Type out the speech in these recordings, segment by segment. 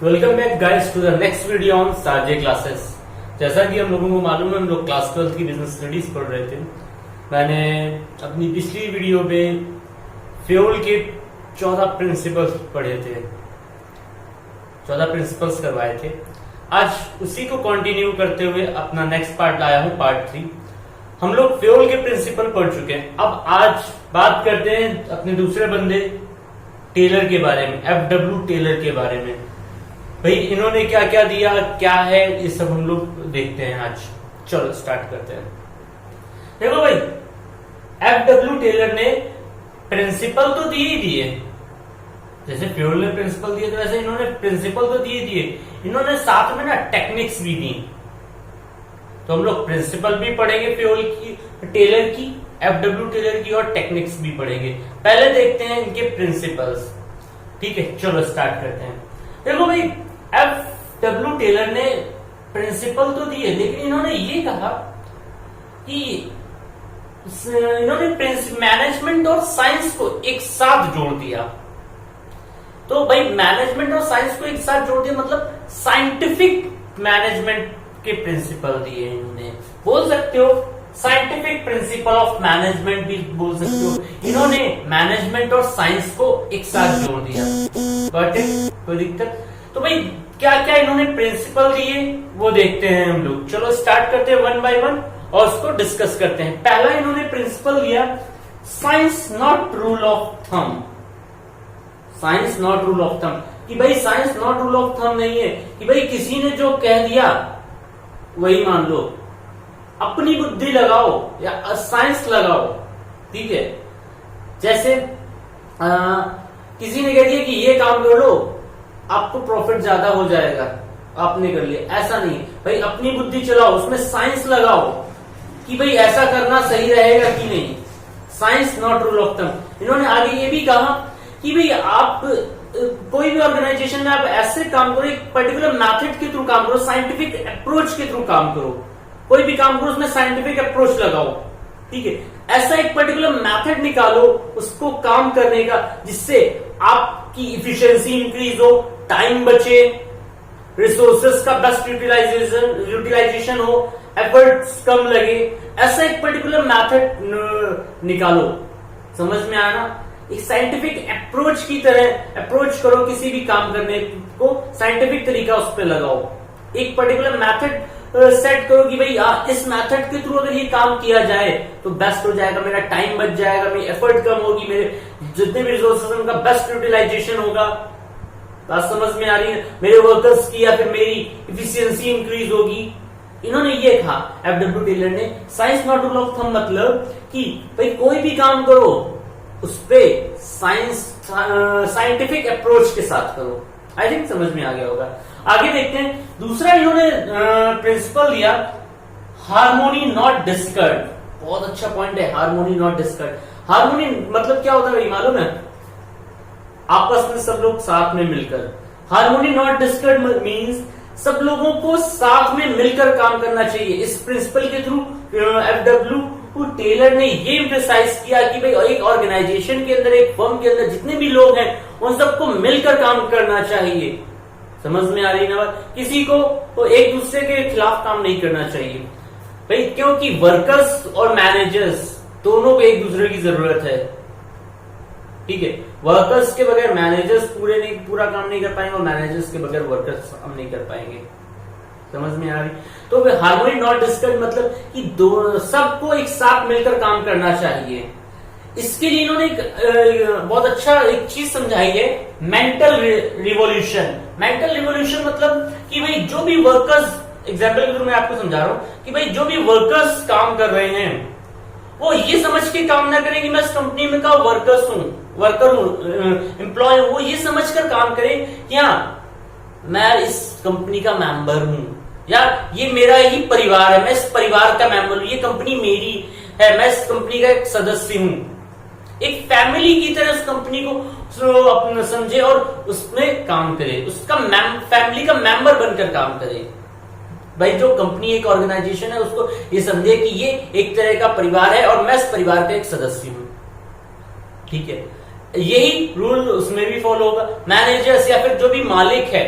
Welcome back guys to the next video on साजे classes. जैसा कि हम लोगों को मालूम है, हम लोग क्लास 12 की बिजनेस स्टडीज पढ़ रहे थे। मैंने अपनी पिछली वीडियो पे फ्यूल के 14 प्रिंसिपल्स पढ़े थे, 14 प्रिंसिपल्स करवाए थे। आज उसी को कंटिन्यू करते हुए अपना नेक्स्ट पार्ट लाया हूं, पार्ट 3। हम लोग फ्यूल के प्रिंसिपल पढ़ चुके हैं। अब आज बात करते हैं अपने दूसरे बंदे टेलर के बारे में, FW टेलर के बारे में। भाई इन्होंने क्या क्या दिया, क्या है, ये सब हम लोग देखते हैं आज। चलो स्टार्ट करते हैं। देखो भाई, FW टेलर ने प्रिंसिपल तो दिए ही दिए, जैसे फ्यूल ने प्रिंसिपल दिए तो वैसे इन्होंने प्रिंसिपल तो दिए दिए, इन्होंने साथ में ना टेक्निक्स भी दी। तो हम लोग प्रिंसिपल भी पढ़ेंगे फ्यूल की, टेलर की, FW टेलर की, और टेक्निक्स भी पढ़ेंगे। पहले देखते हैं इनके प्रिंसिपल्स। ठीक है, चलो स्टार्ट करते हैं। देखो भाई, FW टेलर ने प्रिंसिपल तो दिए, लेकिन इन्होंने ये कहा कि इन्होंने मैनेजमेंट और साइंस को एक साथ जोड़ दिया। तो भाई मैनेजमेंट और साइंस को एक साथ जोड़ दिया मतलब साइंटिफिक मैनेजमेंट के प्रिंसिपल दिए इन्होंने। बोल सकते हो साइंटिफिक प्रिंसिपल ऑफ मैनेजमेंट भी बोल सकते हो। इन्होंने मैनेजमेंट और साइंस को एक साथ जोड़ दिया। कोई दिक्कत? तो भाई क्या क्या इन्होंने प्रिंसिपल दिए वो देखते हैं हम लोग। चलो स्टार्ट करते हैं वन बाय वन और उसको डिस्कस करते हैं। पहला इन्होंने प्रिंसिपल दिया, science not rule of thumb. Science not rule of thumb, कि भाई science not rule of thumb नहीं है कि भाई किसी ने जो कह दिया वही मान लो। अपनी बुद्धि लगाओ या साइंस लगाओ। ठीक है, जैसे किसी ने कह दिया कि ये काम कर लो, आपको प्रॉफिट ज्यादा हो जाएगा, आपने कर लिया। ऐसा नहीं भाई, अपनी बुद्धि चलाओ, उसमें साइंस लगाओ कि भाई ऐसा करना सही रहेगा कि नहीं। Science not rule of thumb. इन्होंने आगे ये भी कहा कि भाई आप कोई भी ऑर्गेनाइजेशन में आप ऐसे काम करो, एक पर्टिकुलर मेथड के थ्रू काम करो, साइंटिफिक अप्रोच के थ्रू काम करो। कोई भी काम करो उसमें साइंटिफिक अप्रोच लगाओ। ठीक है, ऐसा एक पर्टिकुलर मेथड निकालो उसको काम करने का, जिससे आपकी इफिशिएंसी इंक्रीज हो, टाइम बचे, रिसोर्सेस का बेस्ट यूटिलाइजेशन हो, एफर्ट्स कम लगे। ऐसा एक पर्टिकुलर मेथड निकालो। समझ में आया ना? एक साइंटिफिक अप्रोच की तरह अप्रोच करो, किसी भी काम करने को साइंटिफिक तरीका उस पर लगाओ। एक पर्टिकुलर मेथड सेट करो कि भाई इस मेथड के थ्रू अगर ये काम किया जाए तो बेस्ट हो जाएगा, मेरा टाइम बच जाएगा, मेरी एफर्ट कम होगी, मेरे जितने भी रिसोर्सेस उनका बेस्ट यूटिलाइजेशन होगा। बात समझ में आ रही है? मेरे वर्कर्स की या फिर मेरी इफिशियंसी इंक्रीज होगी। इन्होंने ये कहा, FW टेलर ने, science not rule of thumb मतलब कि भाई कोई भी काम करो उस पे साइंटिफिक अप्रोच के साथ करो। आई थिंक समझ में आ गया होगा। आगे देखते हैं। दूसरा इन्होंने प्रिंसिपल दिया, हार्मोनी नॉट डिस्कर्ड। बहुत अच्छा पॉइंट है, हार्मोनी नॉट डिस्कर्ड। हार्मोनी मतलब क्या होता है भाई मालूम है? आपस में सब लोग साथ में मिलकर। हार्मोनी नॉट डिस्कर्ड मींस सब लोगों को साथ में मिलकर काम करना चाहिए। इस प्रिंसिपल के थ्रू FW टेलर ने ये एम्फसाइज किया कि भाई एक ऑर्गेनाइजेशन के अंदर, एक फर्म के अंदर जितने भी लोग हैं उन सबको मिलकर काम करना चाहिए। समझ में आ रही है ना बात? किसी को तो एक दूसरे के खिलाफ काम नहीं करना चाहिए भाई, क्योंकि वर्कर्स और मैनेजर्स दोनों को एक दूसरे की जरूरत है। ठीक है, वर्कर्स के बगैर मैनेजर्स पूरा काम नहीं कर पाएंगे और मैनेजर्स के बगैर वर्कर्स हम नहीं कर पाएंगे। समझ में आ रही? तो हार्मोनी नॉट डिस्कर्ड मतलब कि सबको एक साथ मिलकर काम करना चाहिए। इसके लिए इन्होंने बहुत अच्छा एक चीज समझाई है, मेंटल रिवॉल्यूशन। मेंटल रिवॉल्यूशन मतलब कि भाई जो भी वर्कर्स, एग्जाम्पल के थ्रू मैं आपको समझा रहा हूं कि भाई जो भी वर्कर्स काम कर रहे हैं वो ये समझ के काम ना करें कि मैं इस कंपनी में का वर्कर हूं, एम्प्लॉय हूं। वो ये समझकर काम करें कि हाँ मैं इस कंपनी का मेंबर हूं, या ये मेरा ही परिवार है, मैं इस परिवार का मेंबर हूं, ये कंपनी मेरी है, मैं इस कंपनी का एक सदस्य हूं। एक फैमिली की तरह उस कंपनी को अपना समझे और उसमें काम करे, उसका फैमिली का मेंबर बनकर काम करे। भाई जो कंपनी एक ऑर्गेनाइजेशन है उसको ये समझे कि ये एक तरह का परिवार है और मैं इस परिवार का एक सदस्य हूं। ठीक है, यही रूल उसमें भी फॉलो होगा। मैनेजर्स या फिर जो भी मालिक है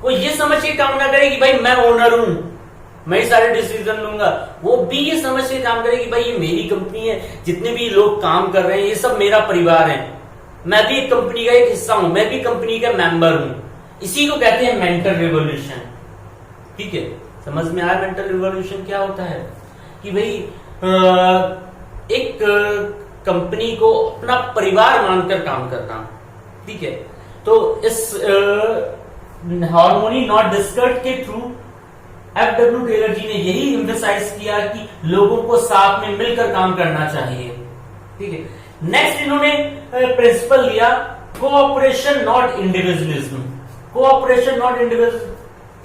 वो ये समझ के काम ना करे कि भाई मैं ओनर हूं, मैं ही सारे डिसीजन लूंगा। वो भी ये समझ के काम करे कि भाई ये मेरी कंपनी है, जितने भी लोग काम कर रहे हैं ये सब मेरा परिवार है, मैं भी एक कंपनी का एक हिस्सा हूं, मैं भी कंपनी का मेंबर हूं। इसी को कहते हैं मेंटल रिवॉल्यूशन। ठीक है, समझ में आया मेंटल रिवॉल्यूशन क्या होता है? कि भाई एक कंपनी को अपना परिवार मानकर काम करना। ठीक है, तो इस हार्मोनी नॉट डिस्कर्ड के थ्रू एफडब्ल्यू टेलर जी ने यही एम्फसाइज किया कि लोगों को साथ में मिलकर काम करना चाहिए। ठीक है, नेक्स्ट इन्होंने प्रिंसिपल लिया cooperation not individualism. Cooperation not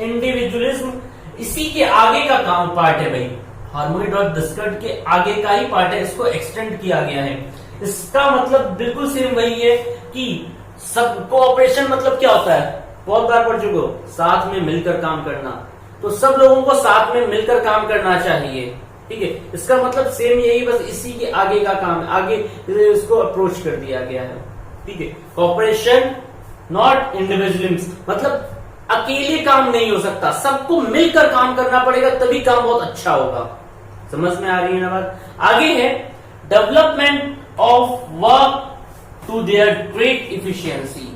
individualism इसी के आगे का काम पार्ट है भाई, हार्मोनी नॉट डिस्कर्ड के आगे का ही पार्ट है, इसको एक्सटेंड किया गया है। इसका मतलब बिल्कुल सेम वही है कि सब कोऑपरेशन मतलब क्या होता है, बहुत बार पढ़ चुके हो, साथ में मिलकर काम करना। तो सब लोगों को साथ में मिलकर काम करना चाहिए। ठीक है, इसका मतलब सेम यही, बस इसी के आगे का काम, आगे इसको अप्रोच कर दिया गया है। ठीक है, कोऑपरेशन नॉट इंडिविजुअलिज्म मतलब अकेले काम नहीं हो सकता, सबको मिलकर काम करना पड़ेगा, तभी काम बहुत अच्छा होगा। समझ में आ रही है ना बात? आगे है development of work to their great efficiency.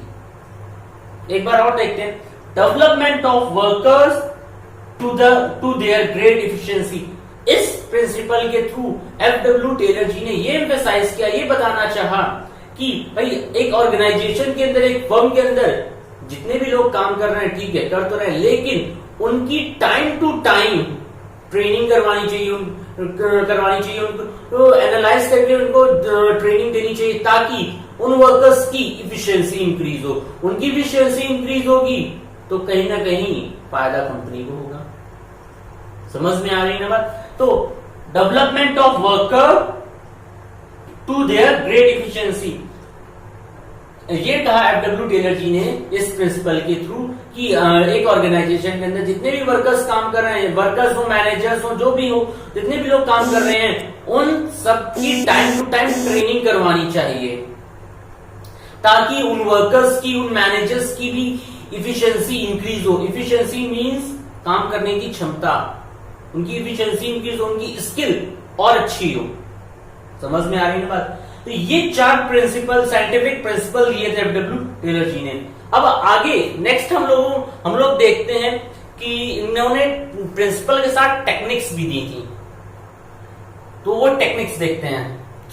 एक बार और देखते हैं, development of workers to their great efficiency. इस प्रिंसिपल के थ्रू एफडब्ल्यू टेलर जी ने ये एम्फसाइज किया, ये बताना चाहा कि भाई एक ऑर्गेनाइजेशन के अंदर, एक फर्म के अंदर जितने भी लोग काम कर रहे हैं, ठीक है, कर तो रहे हैं, लेकिन उनकी टाइम टू टाइम ट्रेनिंग करवानी चाहिए, उनको एनालाइज करके उनको ट्रेनिंग देनी चाहिए, ताकि उन वर्कर्स की इफिशियंसी इंक्रीज हो। उनकी इफिशियंसी इंक्रीज होगी तो कहीं ना कहीं फायदा कंपनी को होगा। समझ में आ रही है ना बात? तो development of worker to their great efficiency, ये कहा एफडब्ल्यू टेलर जी ने इस प्रिंसिपल के थ्रू कि एक ऑर्गेनाइजेशन के अंदर जितने भी वर्कर्स काम कर रहे हैं, वर्कर्स हो, मैनेजर्स हो, जो भी हो, जितने भी लोग काम कर रहे हैं, उन सबकी टाइम टू टाइम ट्रेनिंग करवानी चाहिए, ताकि उन वर्कर्स की, उन मैनेजर्स की भी इफिशियंसी इंक्रीज हो। इफिशियंसी मींस काम करने की क्षमता, उनकी इफिशियंसी इंक्रीज हो, उनकी स्किल और अच्छी हो। समझ में आ रही है बात? तो ये 4 प्रिंसिपल, साइंटिफिक प्रिंसिपल दिए थे एफडब्ल्यू टेलर जी ने। अब आगे नेक्स्ट हम लोग देखते हैं कि इन्होंने प्रिंसिपल के साथ टेक्निक्स भी दी थी, तो वो टेक्निक्स देखते हैं।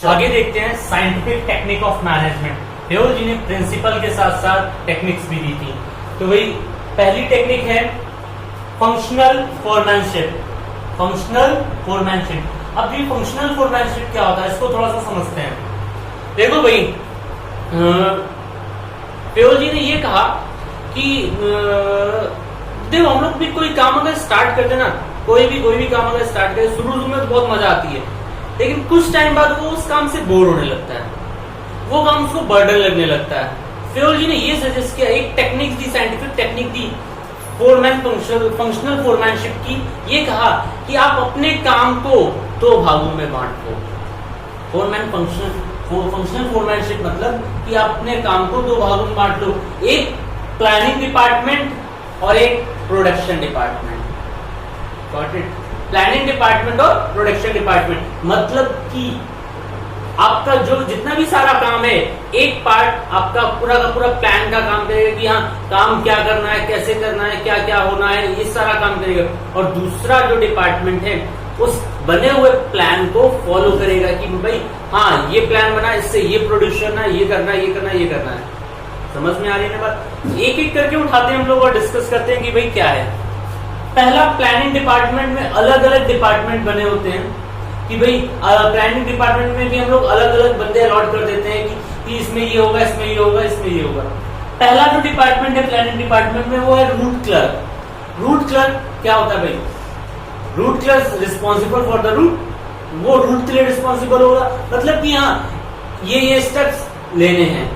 आगे देखते हैं scientific technique of management. Taylor ji ने प्रिंसिपल के साथ साथ टेक्निक्स भी दी थी। तो भाई पहली टेक्निक है फंक्शनल फोरमैनशिप। फंक्शनल फोरमैनशिप, अब ये फंक्शनल फोरमैनशिप क्या होता है, इसको थोड़ा सा समझते हैं। देखो भाई, पेयोल जी ने ये कहा कि देखो हम लोग भी कोई काम अगर स्टार्ट करते ना, कोई भी काम अगर स्टार्ट करे, शुरू में तो बहुत मजा आती है, लेकिन कुछ टाइम बाद वो उस काम से बोर होने लगता है, वो काम उसको बर्डन लगने लगता है। पेयोल जी ने ये सजेस्ट किया, एक टेक्निक दी, साइंटिफिक टेक्निक दी, फंक्शनल फोरमैनशिप की। ये कहा कि आप अपने काम को 2 भागों में बांट दो। फंक्शनल फोरमैनशिप मतलब कि आप अपने काम को 2 भागों में बांट लो, एक प्लानिंग डिपार्टमेंट और एक production department. Got it? Planning department और प्रोडक्शन डिपार्टमेंट मतलब कि आपका जो जितना भी सारा काम है, एक पार्ट आपका पूरा का पूरा प्लान का काम करेगा कि हाँ काम क्या करना है, कैसे करना है, क्या क्या होना है, ये सारा काम करेगा, और दूसरा जो डिपार्टमेंट है उस बने हुए प्लान को फॉलो करेगा कि भाई हाँ ये प्लान बना, इससे ये प्रोड्यूस करना है, ये करना है, ये करना है, ये करना है। समझ में आ रही है ना बात? एक एक करके उठाते हैं हम लोग और डिस्कस करते हैं कि भाई क्या है। पहला, प्लानिंग डिपार्टमेंट में अलग अलग डिपार्टमेंट बने होते हैं कि भाई प्लानिंग डिपार्टमेंट में भी हम लोग अलग अलग बंदे अलॉट कर देते हैं कि इसमें ये होगा, इसमें ये होगा, इसमें ये होगा। पहला जो डिपार्टमेंट है प्लानिंग डिपार्टमेंट में वो है रूट क्लर्क। रूट क्लर्क क्या होता है भाई? Route clerk responsible for the route, वो रूट के लिए रिस्पॉन्सिबल होगा, मतलब कि हाँ ये स्टेप्स लेने हैं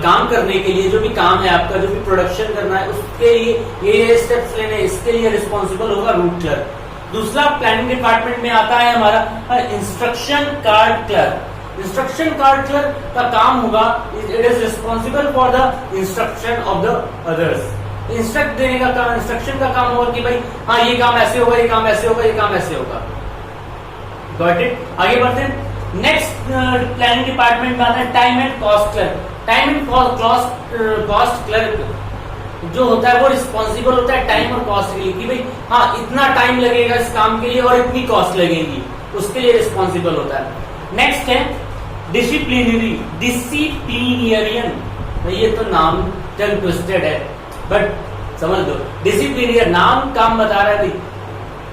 काम करने के लिए, जो भी काम है आपका, जो भी प्रोडक्शन करना है उसके लिए ये स्टेप्स लेने, इसके लिए रिस्पॉन्सिबल होगा रूट क्लर्क। दूसरा प्लानिंग डिपार्टमेंट में आता है हमारा instruction card clerk. Instruction card clerk का काम होगा, it is responsible for the instruction of the others. Instruct देने का काम, इंस्ट्रक्शन का काम होगा कि भाई हाँ ये काम ऐसे होगा, ये काम ऐसे होगा, ये काम ऐसे होगा। Got it? आगे बढ़ते हैं। नेक्स्ट प्लानिंग डिपार्टमेंट में आता है time and cost clerk. Time and cost clerk जो होता है वो रिस्पॉन्सिबल होता है टाइम और कॉस्ट के लिए कि भाई हाँ इतना टाइम लगेगा इस काम के लिए और इतनी कॉस्ट लगेगी, उसके लिए रिस्पॉन्सिबल होता है। नेक्स्ट है डिसिप्लिनरियन। ये तो नाम टंग ट्विस्टेड है बट समझ लो। डिसिप्लिनरियन नाम काम बता रहा है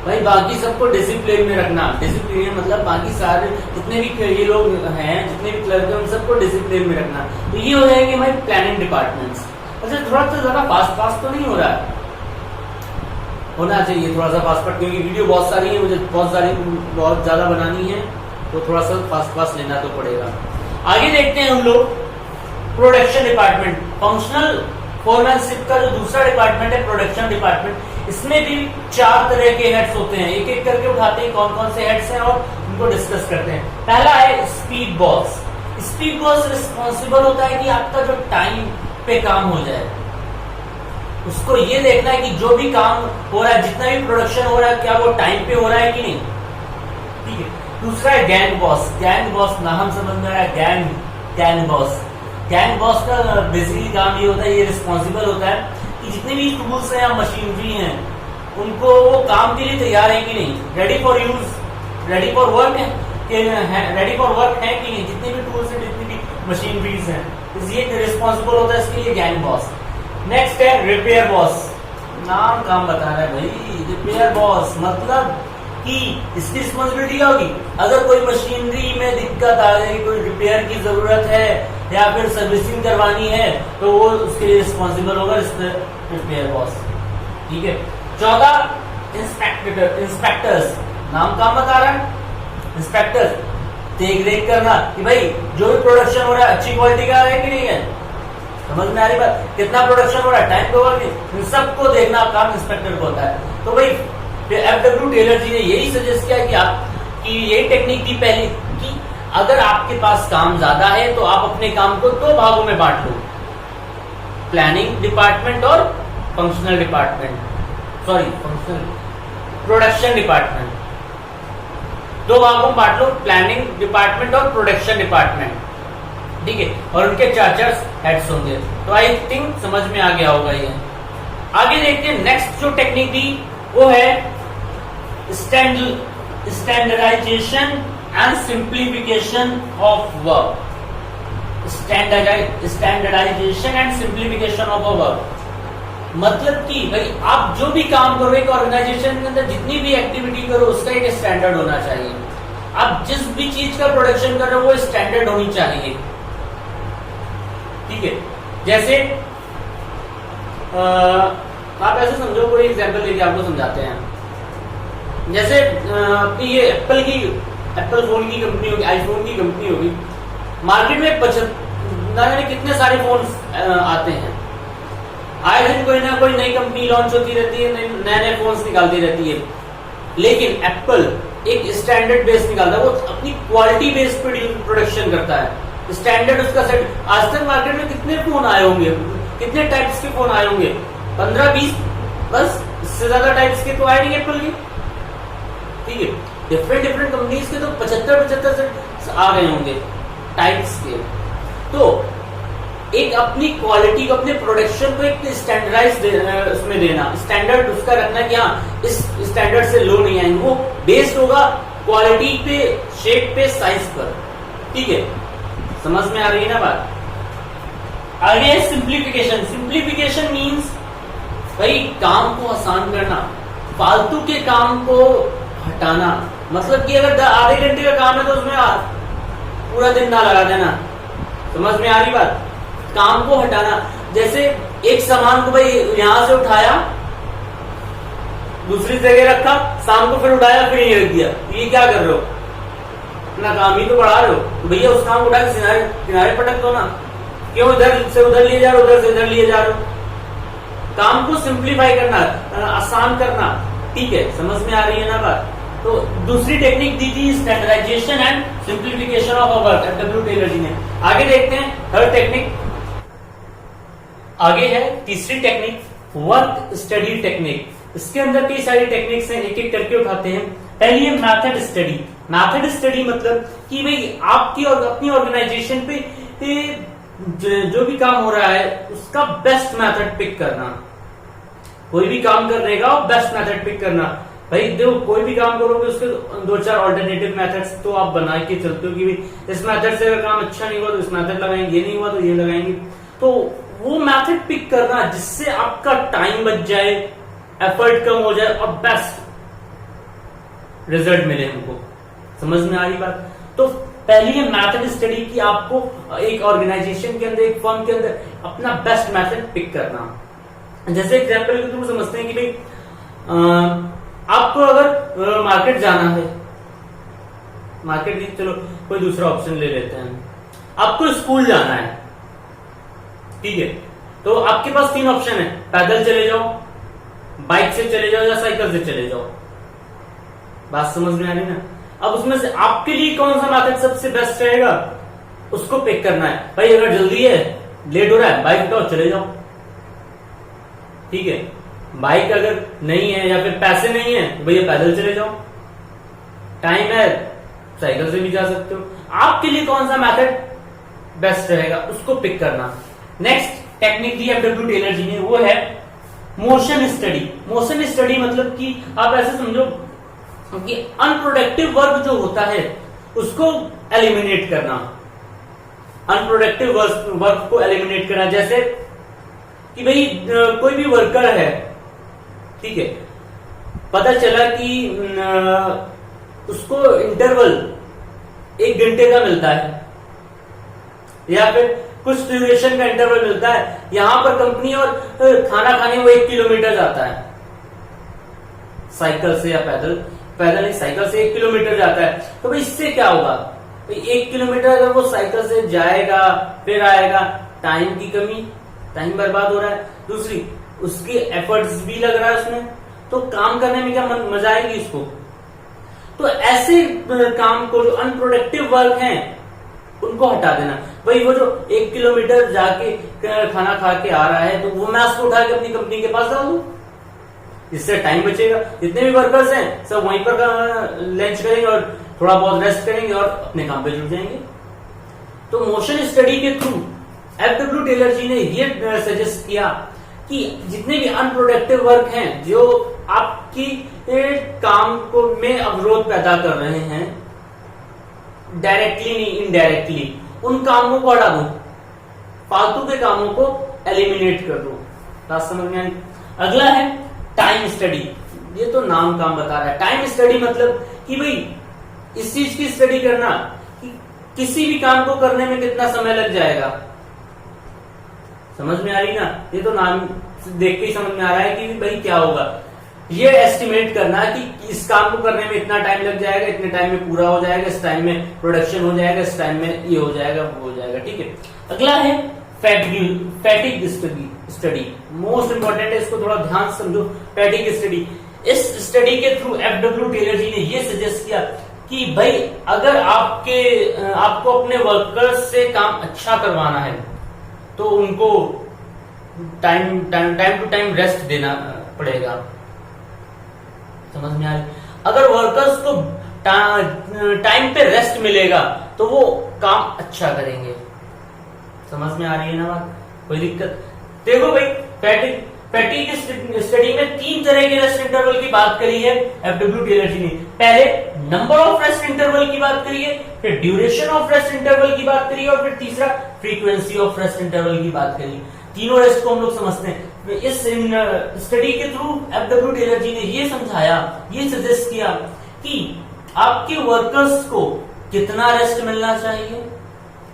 भाई बाकी सबको डिसिप्लिन में रखना। डिसिप्लिन मतलब बाकी सारे जितने भी ये लोग हैं, जितने भी क्लर्क हैं, उन सबको डिसिप्लिन में रखना। तो ये हो जाएगी भाई प्लानिंग डिपार्टमेंट्स। अच्छा थोड़ा सा ज्यादा फास्ट तो नहीं हो रहा है, होना चाहिए थोड़ा सा फास्ट, क्योंकि वीडियो बहुत सारी है, मुझे बहुत ज्यादा बनानी है, तो थोड़ा सा फास्ट लेना तो पड़ेगा। आगे देखते हैं हम लोग प्रोडक्शन डिपार्टमेंट। फंक्शनल फोरमैनशिप का जो दूसरा डिपार्टमेंट है प्रोडक्शन डिपार्टमेंट, इसमें भी 4 तरह के हेड्स होते हैं। एक एक करके उठाते हैं कौन कौन से हेड्स हैं और उनको डिस्कस करते हैं। पहला है speed boss. Speed boss responsible होता है कि आपका जो टाइम पे काम हो जाए, उसको ये देखना है कि जो भी काम हो रहा है, जितना भी प्रोडक्शन हो रहा है, क्या वो टाइम पे हो रहा है कि नहीं। ठीक है। दूसरा है गैंग बॉस। गैंग बॉस नाम समझ में आ रहा है, गैंग बॉस। गैंग बॉस का बेसिकली काम ये होता है, ये रिस्पॉन्सिबल होता है कि जितने भी टूल्स हैं या मशीनरी हैं, उनको वो काम के लिए तैयार है कि नहीं, ready for use, ready for work है, रेडी फॉर वर्क है कि नहीं। जितने भी टूल्स हैं, जितनी भी मशीनरीज हैं, ये रिस्पॉन्सिबल होता है इसके लिए गैंग बॉस। नेक्स्ट है रिपेयर बॉस। नाम काम बता रहा है भाई, रिपेयर बॉस मतलब कि इसकी रिस्पॉन्सिबिलिटी क्या होगी, अगर कोई मशीनरी में दिक्कत आ गई, कोई रिपेयर की जरूरत है या फिर सर्विसिंग करवानी है, तो वो उसके लिए रिस्पॉन्सिबल होगा रिपेयर बॉस। ठीक है। चौथा इंस्पेक्टर्स। नाम काम बता रहा है, इंस्पेक्टर्स देख रेख करना कि भाई जो भी प्रोडक्शन हो रहा है अच्छी क्वालिटी का है कि नहीं है। समझ में आ रही बात, कितना प्रोडक्शन हो रहा है, टाइम पे हो रहा है, इन सबको देखना काम इंस्पेक्टर को होता है। तो भाई FW टेलर जी ने यही सजेस्ट किया कि यही टेक्निक दी पहले कि अगर आपके पास काम ज्यादा है तो आप अपने काम को 2 भागों में बांट लो, प्लानिंग डिपार्टमेंट और फंक्शनल डिपार्टमेंट, प्रोडक्शन डिपार्टमेंट। 2 भागों में बांट लो, प्लानिंग डिपार्टमेंट और प्रोडक्शन डिपार्टमेंट। ठीक है। और उनके 4 हेड्स होंगे। तो आई थिंक समझ में आ गया होगा ये। आगे देखते हैं नेक्स्ट जो टेक्निक दी वो है standardisation and simplification of work. Standardisation and simplification of work मतलब कि भाई आप जो भी काम करो, एक ऑर्गेनाइजेशन के अंदर जितनी भी एक्टिविटी करो, उसका एक स्टैंडर्ड होना चाहिए। आप जिस भी चीज का प्रोडक्शन कर रहे हो वो स्टैंडर्ड होनी चाहिए। ठीक है। जैसे आप ऐसे समझो, कोई एग्जांपल लेके आपको समझाते हैं। जैसे ये एप्पल फोन की कंपनी होगी, आईफोन की कंपनी होगी, मार्केट में कितने सारे फोन आते हैं, आए दिन कोई ना कोई नई कंपनी लॉन्च होती रहती है, नए नए फोन्स निकालती रहती है। लेकिन एप्पल एक स्टैंडर्ड बेस निकालता है, वो अपनी क्वालिटी बेस पे प्रोडक्शन करता है, स्टैंडर्ड उसका सेट। आज तक मार्केट में कितने फोन आए होंगे, कितने टाइप्स के फोन आए होंगे, 15-20, बस इससे ज्यादा टाइप्स के तो आए नहीं एप्पल के। ठीक है। डिफरेंट कंपनीज के तो 75 से आ गए होंगे टाइप्स के। तो एक अपनी क्वालिटी को, अपने प्रोडक्शन को एक स्टैंडर्डाइज उसमें देना, स्टैंडर्ड उसका रखना कि हाँ इस स्टैंडर्ड से लो नहीं आएंगे, वो बेस्ड होगा क्वालिटी पे, शेप पे, साइज पर। ठीक है। समझ में आ रही है ना बात। आगे है सिंप्लीफिकेशन। सिंप्लीफिकेशन मीन्स भाई काम को आसान करना, फालतू के काम को हटाना। मतलब कि अगर आधे घंटे का काम है तो उसमें पूरा दिन ना लगा देना। समझ में आ रही बात, काम को हटाना। जैसे एक सामान को भाई यहां से उठाया, दूसरी जगह रखा, शाम को फिर उठाया, फिर ये रख दिया, ये क्या कर रहे हो, अपना काम ही तो बढ़ा रहे हो। तो भैया उस काम को उठा के किनारे पटक दो ना, क्यों इधर से उधर लिए जा रहे हो, उधर से इधर लिए जा रहे हो। काम को सिंप्लीफाई करना, आसान करना। ठीक है। समझ में आ रही है ना बात। तो दूसरी टेक्निक दी थी standardisation and simplification of work, FW Taylor ji ने। आगे देखते हैं थर्ड टेक्निक। आगे है तीसरी टेक्निक, वर्क स्टडी टेक्निक। इसके अंदर कई सारी टेक्निक्स हैं, एक एक करके उठाते हैं। पहली है मेथड स्टडी। मेथड स्टडी मतलब कि भाई आपकी और अपनी ऑर्गेनाइजेशन पे जो भी काम हो रहा है उसका बेस्ट मेथड पिक करना। कोई भी काम करने का बेस्ट मेथड पिक करना। भाई देखो, कोई भी काम करोगे उसके दो चार ऑल्टरनेटिव मेथड्स तो आप बना के चलते हो कि भाई इस मेथड से अगर काम अच्छा नहीं हुआ तो इस मेथड लगाएंगे, ये नहीं हुआ तो ये लगाएंगे। तो वो मेथड पिक करना जिससे आपका टाइम बच जाए, एफर्ट कम हो जाए और बेस्ट रिजल्ट मिले हमको। समझ में आ रही बात? तो पहली है मेथड स्टडी की आपको एक ऑर्गेनाइजेशन के अंदर, एक फर्म के अंदर अपना बेस्ट मेथड पिक करना। जैसे एग्जांपल के थ्रू समझते हैं कि भाई आपको अगर मार्केट जाना है, मार्केट नहीं, चलो कोई दूसरा ऑप्शन ले लेते हैं। आपको स्कूल जाना है, ठीक है, तो आपके पास तीन ऑप्शन है, पैदल चले जाओ, बाइक से चले जाओ या साइकिल से चले जाओ। बात समझ में आ रही ना? अब उसमें से आपके लिए कौन सा मेथड सबसे बेस्ट रहेगा उसको पिक करना है। भाई अगर जल्दी है, लेट हो रहा है, बाइक उठाओ चले जाओ, ठीक है। बाइक अगर नहीं है या फिर पैसे नहीं है तो भैया पैदल चले जाओ, टाइम है साइकिल से भी जा सकते हो। आपके लिए कौन सा मेथड बेस्ट रहेगा उसको पिक करना। नेक्स्ट टेक्निक दी एफडब्ल्यू टेलर जी ने, वो है मोशन स्टडी। मोशन स्टडी मतलब कि आप ऐसे समझो कि अनप्रोडक्टिव वर्क जो होता है उसको एलिमिनेट करना। अनप्रोडक्टिव वर्क को एलिमिनेट करना, जैसे कि भाई कोई भी वर्कर है, ठीक है, पता चला कि उसको इंटरवल 1 घंटे का मिलता है या फिर कुछ ड्यूरेशन का इंटरवल मिलता है। यहां पर कंपनी और खाना खाने वो 1 किलोमीटर जाता है साइकिल से या पैदल नहीं, साइकिल से 1 किलोमीटर जाता है। तो भाई इससे क्या होगा? 1 किलोमीटर अगर वो साइकिल से जाएगा फिर आएगा, टाइम की कमी, टाइम बर्बाद हो रहा है। दूसरी उसके एफर्ट्स भी लग रहा है उसमें, तो काम करने में क्या मजा आएगी उसको? तो ऐसे काम को, जो अनप्रोडक्टिव वर्क हैं उनको हटा देना। भाई वो जो 1 किलोमीटर जाके खाना खा के आ रहा है तो वो मैं उसको उठा के अपनी कंपनी के पास डाल दूं, इससे टाइम बचेगा। जितने भी वर्कर्स हैं सब वहीं पर लंच करेंगे और थोड़ा बहुत रेस्ट करेंगे और अपने काम पे जुट जाएंगे। तो मोशन स्टडी के थ्रू एफडब्ल्यू टेलर जी ने ये सजेस्ट किया कि जितने भी अनप्रोडक्टिव वर्क हैं जो आपकी काम को में अवरोध पैदा कर रहे हैं, डायरेक्टली नहीं इनडायरेक्टली, उन कामों को हटा दो, फालतू के कामों को एलिमिनेट कर दो। बात समझ में आई? अगला है टाइम स्टडी। ये तो नाम काम बता रहा है। टाइम स्टडी मतलब कि भाई इस चीज की स्टडी करना कि किसी भी काम को करने में कितना समय लग जाएगा। समझ में आ रही ना? ये तो नाम देख के ही समझ में आ रहा है कि भाई क्या होगा। ये एस्टिमेट करना कि इस काम को करने में इतना टाइम लग जाएगा, इतने टाइम में पूरा हो जाएगा, इस टाइम में प्रोडक्शन हो जाएगा, इस टाइम में ये हो जाएगा, वो हो जाएगा, ठीक है। अगला है फैटिग स्टडी। मोस्ट इंपॉर्टेंट है, इसको थोड़ा ध्यान से समझो। फैटिग स्टडी, इस स्टडी के थ्रू एफडब्ल्यू टेलर जी ने ये सजेस्ट किया कि भाई अगर आपको अपने वर्कर्स से काम अच्छा करवाना है तो उनको टाइम टू टाइम रेस्ट देना पड़ेगा। समझ में आ रही? अगर वर्कर्स को टाइम पे रेस्ट मिलेगा तो वो काम अच्छा करेंगे। समझ में आ रही है ना बात? कोई दिक्कत? देखो भाई, फैटिग स्टडी में 3 तरह के रेस्ट इंटरवल की बात करी है एफडब्ल्यू टेलर जी ने। पहले नंबर ऑफ रेस्ट इंटरवल की बात करी है, फिर ड्यूरेशन ऑफ रेस्ट इंटरवल की बात करी है और फिर तीसरा फ्रीक्वेंसी ऑफ रेस्ट इंटरवल की बात करी। तीनों रेस्ट को हम लोग समझते हैं। इस स्टडी के थ्रू एफडब्ल्यू टेलर जी ने ये समझाया, ये सजेस्ट किया कि आपके वर्कर्स को कितना रेस्ट मिलना चाहिए,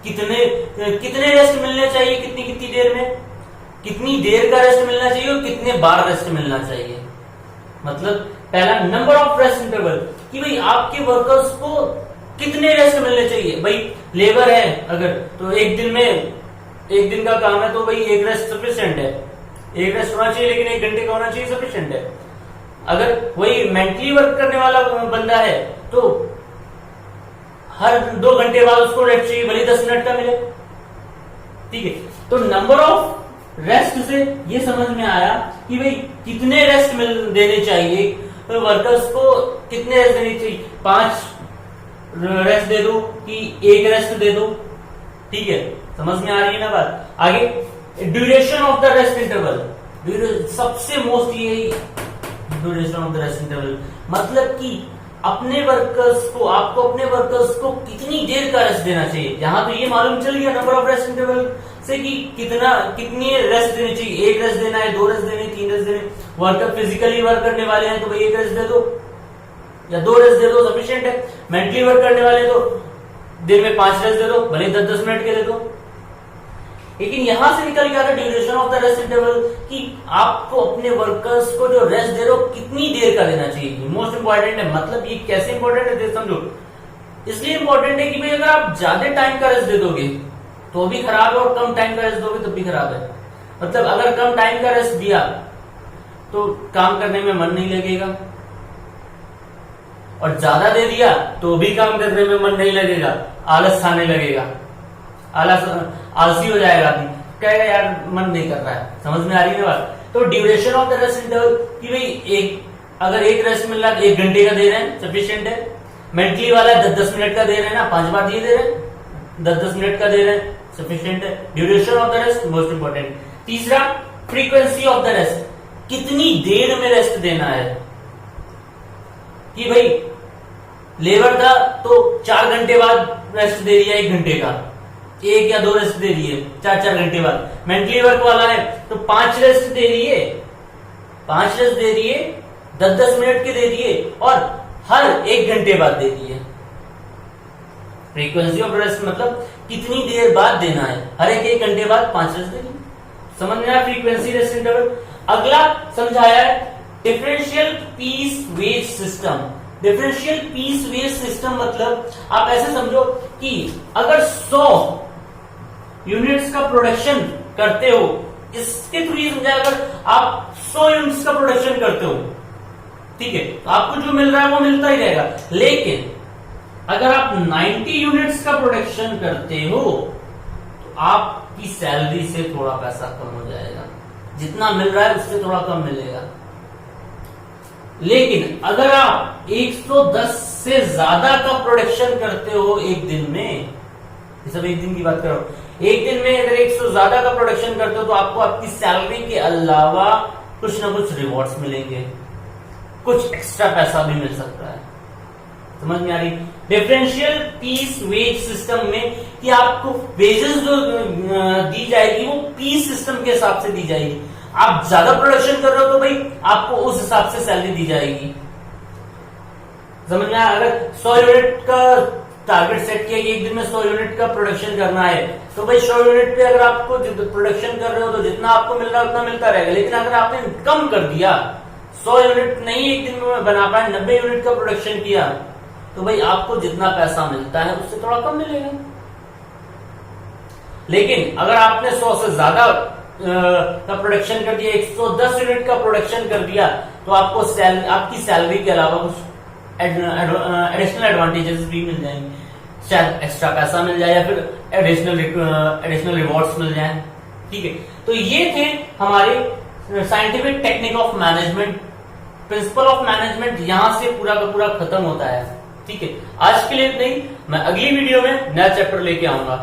कितने रेस्ट मिलने चाहिए, कितनी देर में, कितनी देर का रेस्ट मिलना चाहिए और कितने बार रेस्ट मिलना चाहिए। मतलब पहला नंबर ऑफ रेस्ट इंटरवल कि भाई आपके वर्कर्स को कितने रेस्ट मिलने चाहिए। भाई लेबर है अगर तो एक दिन का काम है तो भाई 1 रेस्ट सफिशिएंट है, 1 रेस्ट होना चाहिए, लेकिन 1 घंटे का होना चाहिए सफिशिएंट है। अगर वही मेंटली वर्क करने वाला बंदा है तो हर 2 घंटे बाद उसको रेस्ट चाहिए, भले 10 मिनट का मिले। ठीक है, तो नंबर ऑफ रेस्ट से ये समझ में आया कि भाई कितने रेस्ट देने चाहिए, तो वर्कर्स को कितने रेस्ट देने चाहिए, 5 रेस्ट दे दो कि 1 रेस्ट दे दो। ठीक है, समझ में आ रही है ना बात। आगे duration of the rest interval, सबसे मोस्ट ये duration of the rest interval मतलब कि अपने वर्कर्स को, आपको अपने वर्कर्स को कितनी देर का रेस्ट देना चाहिए। यहां तो ये मालूम चल गया नंबर ऑफ रेस्ट इंटरवल से कि कितनी रेस्ट देनी चाहिए, 1 रेस्ट देना है, 2 रेस्ट देने, 3 रेस्ट देने। वर्कर फिजिकली वर्क करने वाले हैं तो भाई 1 रेस्ट दे दो या 2 रेस्ट दे दो, सफिशिएंट है। मेंटली वर्क करने वाले तो दिन में 5 रेस्ट दे दो, भले 10-10 मिनट के दे दो। लेकिन यहां से निकल गया था duration of the rest interval कि आपको अपने वर्कर्स को जो रेस्ट दे रहे हो कितनी देर का देना चाहिए। मोस्ट इंपॉर्टेंट है, मतलब ये कैसे इंपॉर्टेंट है समझो। इसलिए इंपॉर्टेंट है कि भाई अगर आप ज्यादा टाइम का रेस्ट दे दोगे तो भी खराब है, और कम टाइम का रेस्ट दोगे तो भी खराब है। मतलब अगर कम टाइम का रेस्ट दिया तो काम करने में मन नहीं लगेगा, और ज्यादा दे दिया तो भी काम करने में मन नहीं लगेगा, आलस आने लगेगा, आलसी हो जाएगा आदमी, कहेगा यार मन नहीं कर रहा है। समझ में आ रही है बात। तो duration of the rest interval कि भाई अगर 1 रेस्ट मिल रहा है 1 घंटे का दे रहे हैं, सफिशिएंट है। मेंटली वाला 10-10 मिनट का दे रहे हैं ना, 5 बार ये दे रहे हैं, 10-10 मिनट का दे रहे हैं, सफिशिएंट है। Duration of the rest most important. तीसरा फ्रीक्वेंसी ऑफ द रेस्ट, कितनी देर में रेस्ट देना है। कि भाई लेबर था तो 4 घंटे बाद रेस्ट दे दिया, 1 घंटे का, 1 या 2 रेस्ट दे दिए 4-4 घंटे बाद। मेंटली वर्क वाला है तो 5 रेस्ट दे दिए, 5 रेस्ट दे दिए, 10-10 मिनट के दे दिए, और हर 1 घंटे बाद दे दिए। फ्रीक्वेंसी ऑफ रेस्ट मतलब कितनी देर बाद देना है, हर 1 घंटे बाद 5 रेस्ट दे दिए। समझ में आया फ्रीक्वेंसी रेस्ट इंटरवल। अगला समझाया है differential piece wage system. Differential piece wage system मतलब आप ऐसे समझो कि अगर 100 यूनिट्स का प्रोडक्शन करते हो, इसके थ्रू ये समझा, अगर आप 100 यूनिट्स का प्रोडक्शन करते हो, ठीक है, तो आपको जो मिल रहा है वो मिलता ही रहेगा। लेकिन अगर आप 90 यूनिट्स का प्रोडक्शन करते हो तो आपकी सैलरी से थोड़ा पैसा कम हो जाएगा, जितना मिल रहा है उससे थोड़ा कम मिलेगा। लेकिन अगर आप 110 से ज्यादा का प्रोडक्शन करते हो एक दिन में, ये सब एक दिन की बात करो, एक दिन में अगर 100 से ज्यादा का प्रोडक्शन करते हो तो आपको आपकी सैलरी के अलावा कुछ ना कुछ रिवॉर्ड्स मिलेंगे, कुछ एक्स्ट्रा पैसा भी मिल सकता है। समझ में आ रही। डिफरेंशियल पीस वेज सिस्टम में कि आपको वेजेस जो दी जाएगी वो पीस सिस्टम के हिसाब से दी जाएगी। आप ज्यादा प्रोडक्शन कर रहे हो तो भाई आपको उस हिसाब से सैलरी दी जाएगी। समझ में आया। अगर 100 यूनिट का टारगेट सेट किया कि एक दिन में 100 यूनिट का प्रोडक्शन करना है तो भाई 100 यूनिट पे अगर आपको प्रोडक्शन कर रहे हो तो जितना आपको मिल रहा है उतना मिलता रहेगा। लेकिन अगर आपने कम कर दिया, 100 यूनिट नहीं एक दिन में बना पाए, 90 यूनिट का प्रोडक्शन किया, तो भाई आपको जितना पैसा मिलता है उससे थोड़ा कम मिलेगा। लेकिन अगर आपने 100 से ज्यादा का प्रोडक्शन कर दिया, 110 यूनिट का प्रोडक्शन कर दिया, तो आपको आपकी सैलरी के अलावा कुछ एडिशनल एडवांटेजेस भी मिल जाएंगे। शायद एक्स्ट्रा पैसा मिल जाए या फिर एडिशनल रिवॉर्ड्स मिल जाए। ठीक है, तो ये थे हमारे scientific technique of management, principle of management. यहां से पूरा का पूरा खत्म होता है। ठीक है, आज के लिए इतना ही। मैं अगली वीडियो में नया चैप्टर लेके आऊंगा।